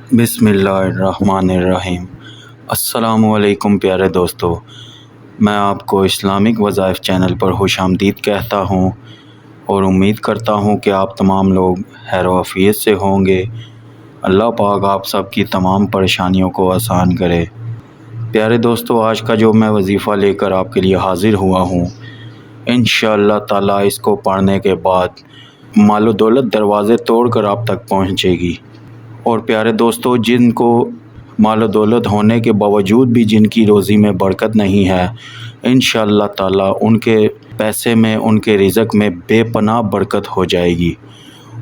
بسم اللہ الرحمن الرحیم۔ السلام علیکم پیارے دوستو، میں آپ کو اسلامک وظائف چینل پر خوش آمدید کہتا ہوں اور امید کرتا ہوں کہ آپ تمام لوگ خیر و عافیت سے ہوں گے۔ اللہ پاک آپ سب کی تمام پریشانیوں کو آسان کرے۔ پیارے دوستو، آج کا جو میں وظیفہ لے کر آپ کے لیے حاضر ہوا ہوں، انشاءاللہ تعالیٰ اس کو پڑھنے کے بعد مال و دولت دروازے توڑ کر آپ تک پہنچے گی۔ اور پیارے دوستو، جن کو مال و دولت ہونے کے باوجود بھی جن کی روزی میں برکت نہیں ہے، انشاءاللہ تعالیٰ ان کے پیسے میں، ان کے رزق میں بے پناہ برکت ہو جائے گی۔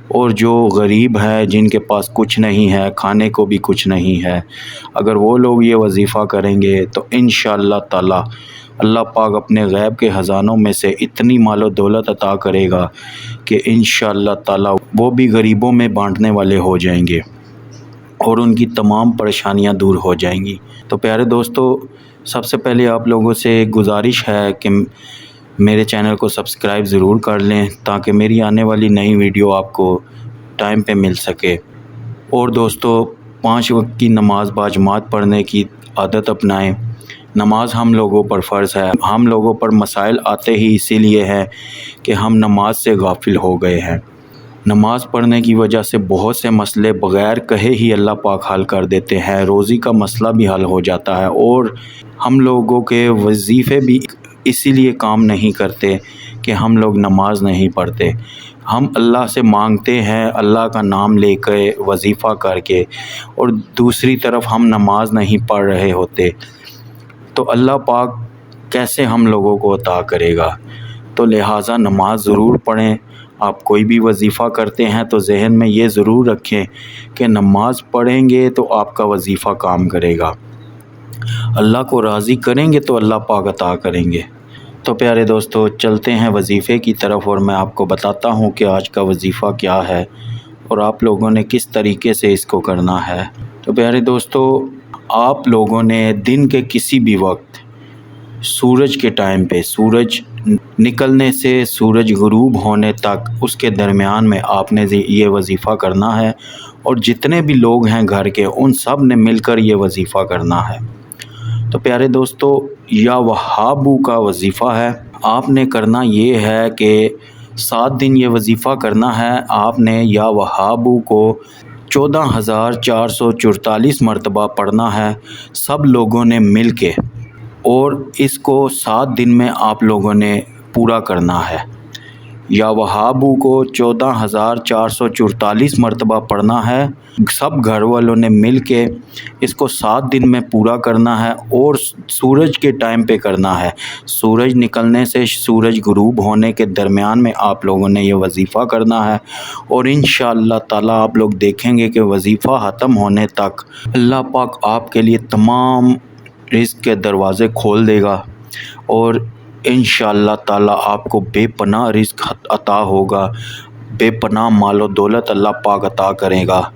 اور جو غریب ہے، جن کے پاس کچھ نہیں ہے، کھانے کو بھی کچھ نہیں ہے، اگر وہ لوگ یہ وظیفہ کریں گے تو انشاءاللہ تعالیٰ اللہ پاک اپنے غیب کے خزانوں میں سے اتنی مال و دولت عطا کرے گا کہ انشاءاللہ تعالیٰ وہ بھی غریبوں میں بانٹنے والے ہو جائیں گے اور ان کی تمام پریشانیاں دور ہو جائیں گی۔ تو پیارے دوستو، سب سے پہلے آپ لوگوں سے ایک گزارش ہے کہ میرے چینل کو سبسکرائب ضرور کر لیں تاکہ میری آنے والی نئی ویڈیو آپ کو ٹائم پہ مل سکے۔ اور دوستو، 5 وقت کی نماز باجماعت پڑھنے کی عادت اپنائیں۔ نماز ہم لوگوں پر فرض ہے۔ ہم لوگوں پر مسائل آتے ہی اسی لیے ہیں کہ ہم نماز سے غافل ہو گئے ہیں۔ نماز پڑھنے کی وجہ سے بہت سے مسئلے بغیر کہے ہی اللہ پاک حل کر دیتے ہیں۔ روزی کا مسئلہ بھی حل ہو جاتا ہے، اور ہم لوگوں کے وظیفے بھی اسی لیے کام نہیں کرتے کہ ہم لوگ نماز نہیں پڑھتے۔ ہم اللہ سے مانگتے ہیں اللہ کا نام لے کے، وظیفہ کر کے، اور دوسری طرف ہم نماز نہیں پڑھ رہے ہوتے، تو اللہ پاک کیسے ہم لوگوں کو عطا کرے گا؟ تو لہٰذا نماز ضرور پڑھیں۔ آپ کوئی بھی وظیفہ کرتے ہیں تو ذہن میں یہ ضرور رکھیں کہ نماز پڑھیں گے تو آپ کا وظیفہ کام کرے گا، اللہ کو راضی کریں گے تو اللہ پاک عطا کریں گے۔ تو پیارے دوستو، چلتے ہیں وظیفے کی طرف، اور میں آپ کو بتاتا ہوں کہ آج کا وظیفہ کیا ہے اور آپ لوگوں نے کس طریقے سے اس کو کرنا ہے۔ تو پیارے دوستو، آپ لوگوں نے دن کے کسی بھی وقت سورج کے ٹائم پہ، سورج نکلنے سے سورج غروب ہونے تک، اس کے درمیان میں آپ نے یہ وظیفہ کرنا ہے، اور جتنے بھی لوگ ہیں گھر کے، ان سب نے مل کر یہ وظیفہ کرنا ہے۔ تو پیارے دوستو، یا وہابو کا وظیفہ ہے۔ آپ نے کرنا یہ ہے کہ 7 دن یہ وظیفہ کرنا ہے۔ آپ نے یا وہابو کو 14,444 مرتبہ پڑھنا ہے، سب لوگوں نے مل کے، اور اس کو 7 دن میں آپ لوگوں نے پورا کرنا ہے۔ یا وہابو کو 14,444 مرتبہ پڑھنا ہے، سب گھر والوں نے مل کے اس کو 7 دن میں پورا کرنا ہے، اور سورج کے ٹائم پہ کرنا ہے۔ سورج نکلنے سے سورج غروب ہونے کے درمیان میں آپ لوگوں نے یہ وظیفہ کرنا ہے، اور انشاءاللہ تعالیٰ آپ لوگ دیکھیں گے کہ وظیفہ ختم ہونے تک اللہ پاک آپ کے لیے تمام رزق کے دروازے کھول دے گا، اور انشاءاللہ تعالیٰ آپ کو بے پناہ رزق عطا ہوگا، بے پناہ مال و دولت اللہ پاک عطا کرے گا۔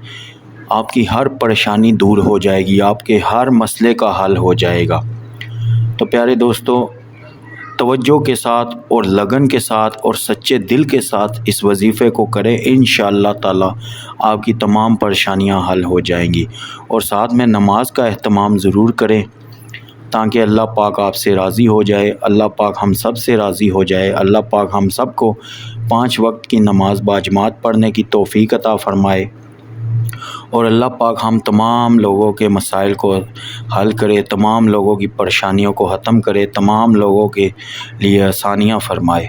آپ کی ہر پریشانی دور ہو جائے گی، آپ کے ہر مسئلے کا حل ہو جائے گا۔ تو پیارے دوستو، توجہ کے ساتھ اور لگن کے ساتھ اور سچے دل کے ساتھ اس وظیفے کو کریں، انشاءاللہ تعالیٰ آپ کی تمام پریشانیاں حل ہو جائیں گی۔ اور ساتھ میں نماز کا اہتمام ضرور کریں تاکہ اللہ پاک آپ سے راضی ہو جائے، اللہ پاک ہم سب سے راضی ہو جائے، اللہ پاک ہم سب کو 5 وقت کی نماز باجماعت پڑھنے کی توفیق عطا فرمائے، اور اللہ پاک ہم تمام لوگوں کے مسائل کو حل کرے، تمام لوگوں کی پریشانیوں کو ختم کرے، تمام لوگوں کے لیے آسانیاں فرمائے۔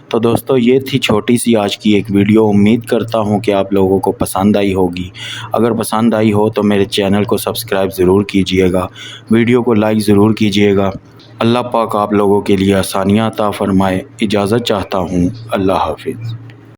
تو دوستو، یہ تھی چھوٹی سی آج کی ایک ویڈیو۔ امید کرتا ہوں کہ آپ لوگوں کو پسند آئی ہوگی۔ اگر پسند آئی ہو تو میرے چینل کو سبسکرائب ضرور کیجئے گا، ویڈیو کو لائک ضرور کیجئے گا۔ اللہ پاک آپ لوگوں کے لیے آسانیاں عطا فرمائے۔ اجازت چاہتا ہوں۔ اللہ حافظ۔